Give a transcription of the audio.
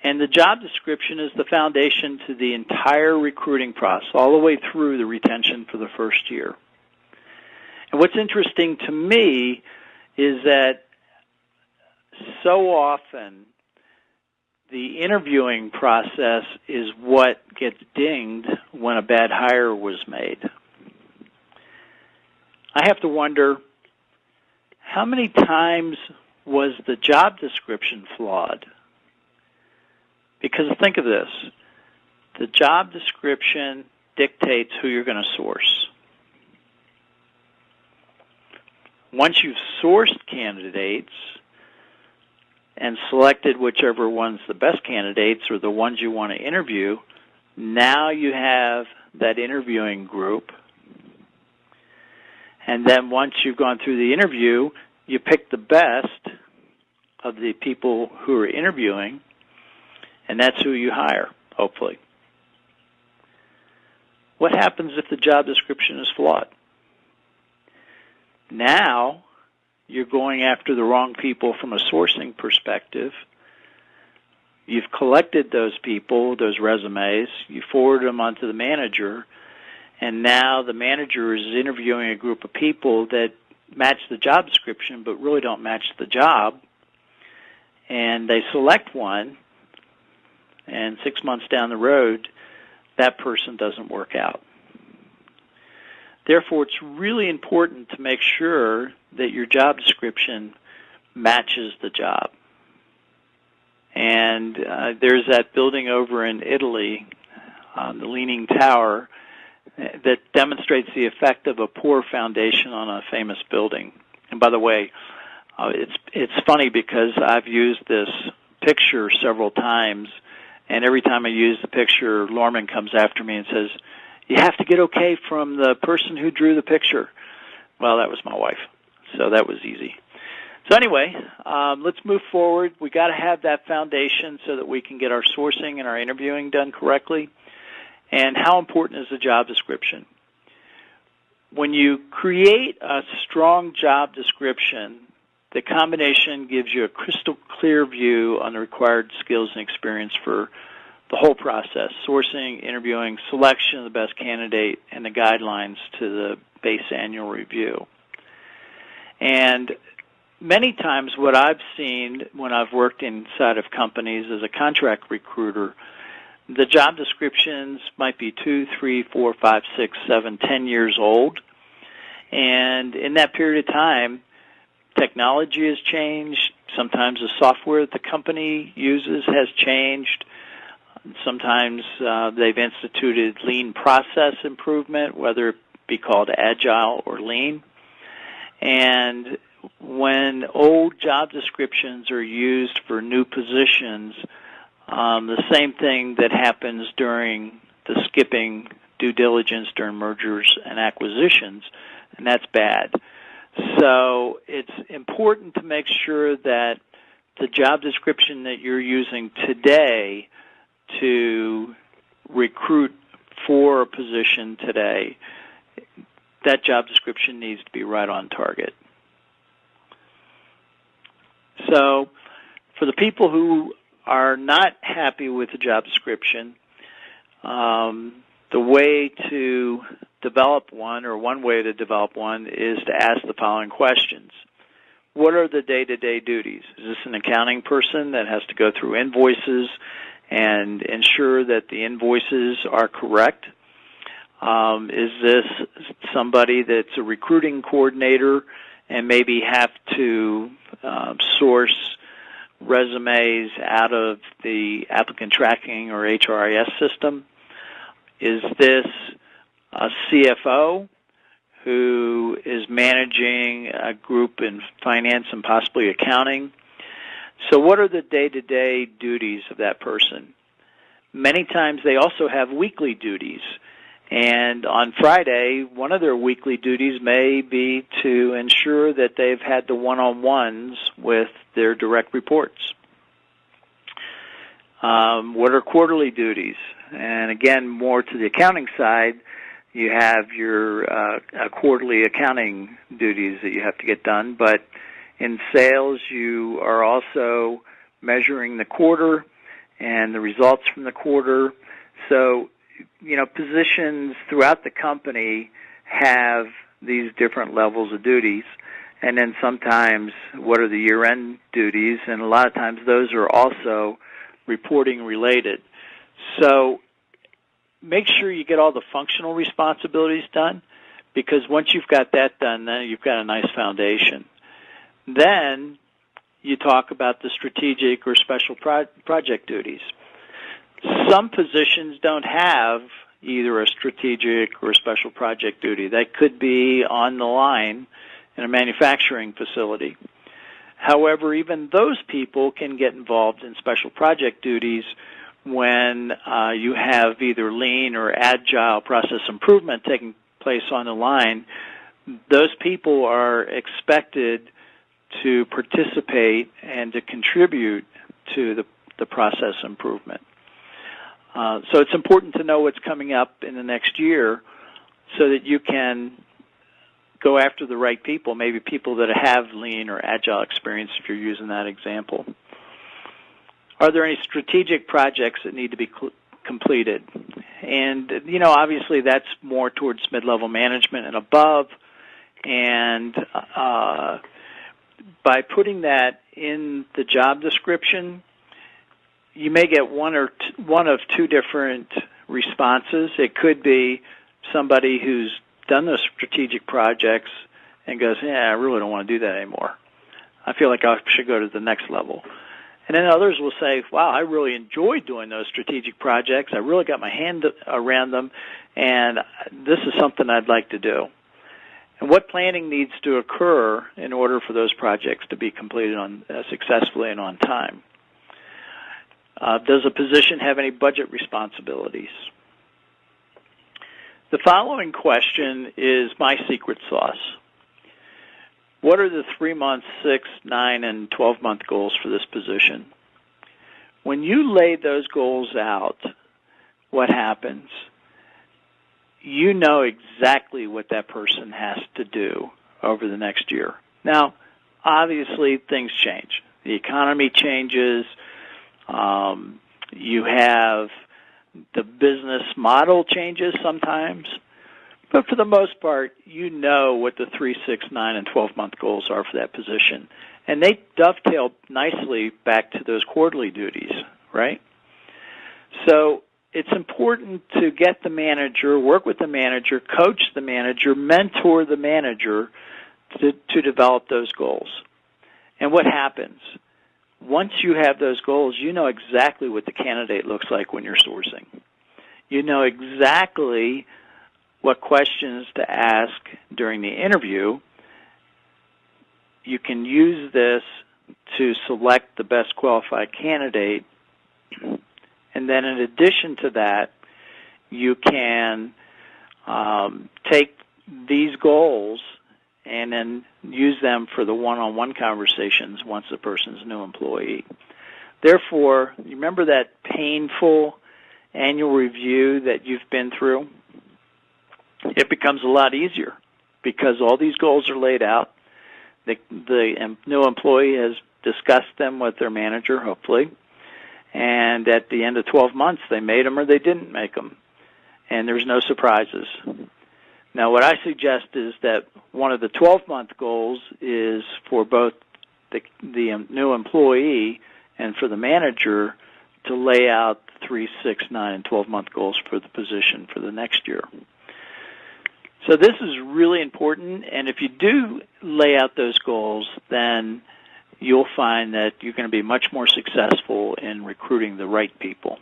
And the job description is the foundation to the entire recruiting process, all the way through the retention for the first year. And what's interesting to me is that so often the interviewing process is what gets dinged when a bad hire was made. I have to wonder, how many times was the job description flawed? Because think of this, the job description dictates who you're going to source. Once you've sourced candidates and selected whichever one's the best candidates or the ones you want to interview, now you have that interviewing group. And then once you've gone through the interview, you pick the best of the people who are interviewing, and that's who you hire, hopefully. What happens if the job description is flawed? Now you're going after the wrong people from a sourcing perspective. You've collected those people, those resumes, you forward them onto the manager, and now the manager is interviewing a group of people that match the job description but really don't match the job, and they select one, and 6 months down the road, that person doesn't work out. Therefore, it's really important to make sure that your job description matches the job. And there's that building over in Italy, the Leaning Tower, that demonstrates the effect of a poor foundation on a famous building. And by the way, it's funny because I've used this picture several times, and every time I use the picture, Lorman comes after me and says, "You have to get okay from the person who drew the picture." Well, that was my wife, so that was easy. So anyway, let's move forward. We got to have that foundation so that we can get our sourcing and our interviewing done correctly. And how important is the job description? When you create a strong job description, the combination gives you a crystal clear view on the required skills and experience for the whole process: sourcing, interviewing, selection of the best candidate, and the guidelines to the base annual review. And many times what I've seen when I've worked inside of companies as a contract recruiter, the job descriptions might be 2, 3, 4, 5, 6, 7, 10 years old. And in that period of time, technology has changed. Sometimes the software that the company uses has changed. Sometimes they've instituted lean process improvement, whether it be called agile or lean. And when old job descriptions are used for new positions, the same thing that happens during the skipping due diligence during mergers and acquisitions, and that's bad. So it's important to make sure that the job description that you're using today to recruit for a position today, that job description needs to be right on target. So for the people who are not happy with the job description, the way to develop one, or one way to develop one, is to ask the following questions. What are the day-to-day duties? Is this an accounting person that has to go through invoices and ensure that the invoices are correct? Is this somebody that's a recruiting coordinator and maybe have to source resumes out of the applicant tracking or HRIS system? Is this a CFO who is managing a group in finance and possibly accounting? So what are the day-to-day duties of that person? Many times they also have weekly duties. And on Friday, one of their weekly duties may be to ensure that they've had the one-on-ones with their direct reports. What are quarterly duties? And again, more to the accounting side, you have your quarterly accounting duties that you have to get done. But in sales, you are also measuring the quarter and the results from the quarter. So, positions throughout the company have these different levels of duties. And then sometimes what are the year-end duties, and a lot of times those are also reporting related. So make sure you get all the functional responsibilities done, because once you've got that done, then you've got a nice foundation. Then you talk about the strategic or special project duties. Some positions don't have either a strategic or special project duty. That could be on the line in a manufacturing facility. However, even those people can get involved in special project duties when you have either lean or agile process improvement taking place on the line. Those people are expected to participate and to contribute to the process improvement. So it's important to know what's coming up in the next year so that you can go after the right people, maybe people that have lean or agile experience if you're using that example. Are there any strategic projects that need to be completed? And, obviously that's more towards mid-level management and above. And by putting that in the job description, you may get one of two different responses. It could be somebody who's done those strategic projects and goes, I really don't want to do that anymore. I feel like I should go to the next level. And then others will say, wow, I really enjoyed doing those strategic projects. I really got my hand around them, and this is something I'd like to do. And what planning needs to occur in order for those projects to be completed successfully and on time? Does a position have any budget responsibilities? The following question is my secret sauce. What are the 3-month, 6, 9, and 12-month goals for this position? When you lay those goals out, what happens? You know exactly what that person has to do over the next year. Now, obviously, things change. The economy changes. You have the business model changes sometimes. But for the most part, you know what the 3, 6, 9, and 12-month goals are for that position. And they dovetail nicely back to those quarterly duties, right? So it's important to get the manager, work with the manager, coach the manager, mentor the manager to develop those goals. And what happens? Once you have those goals, you know exactly what the candidate looks like when you're sourcing. You know exactly what questions to ask during the interview. You can use this to select the best qualified candidate. And then in addition to that, you can take these goals and then use them for the one-on-one conversations once the person's a new employee. Therefore, you remember that painful annual review that you've been through? It becomes a lot easier because all these goals are laid out. The new employee has discussed them with their manager, hopefully, and at the end of 12 months, they made them or they didn't make them, and there's no surprises. Now, what I suggest is that one of the 12-month goals is for both the new employee and for the manager to lay out 3, 6, 9, and 12-month goals for the position for the next year. So this is really important, and if you do lay out those goals, then you'll find that you're going to be much more successful in recruiting the right people.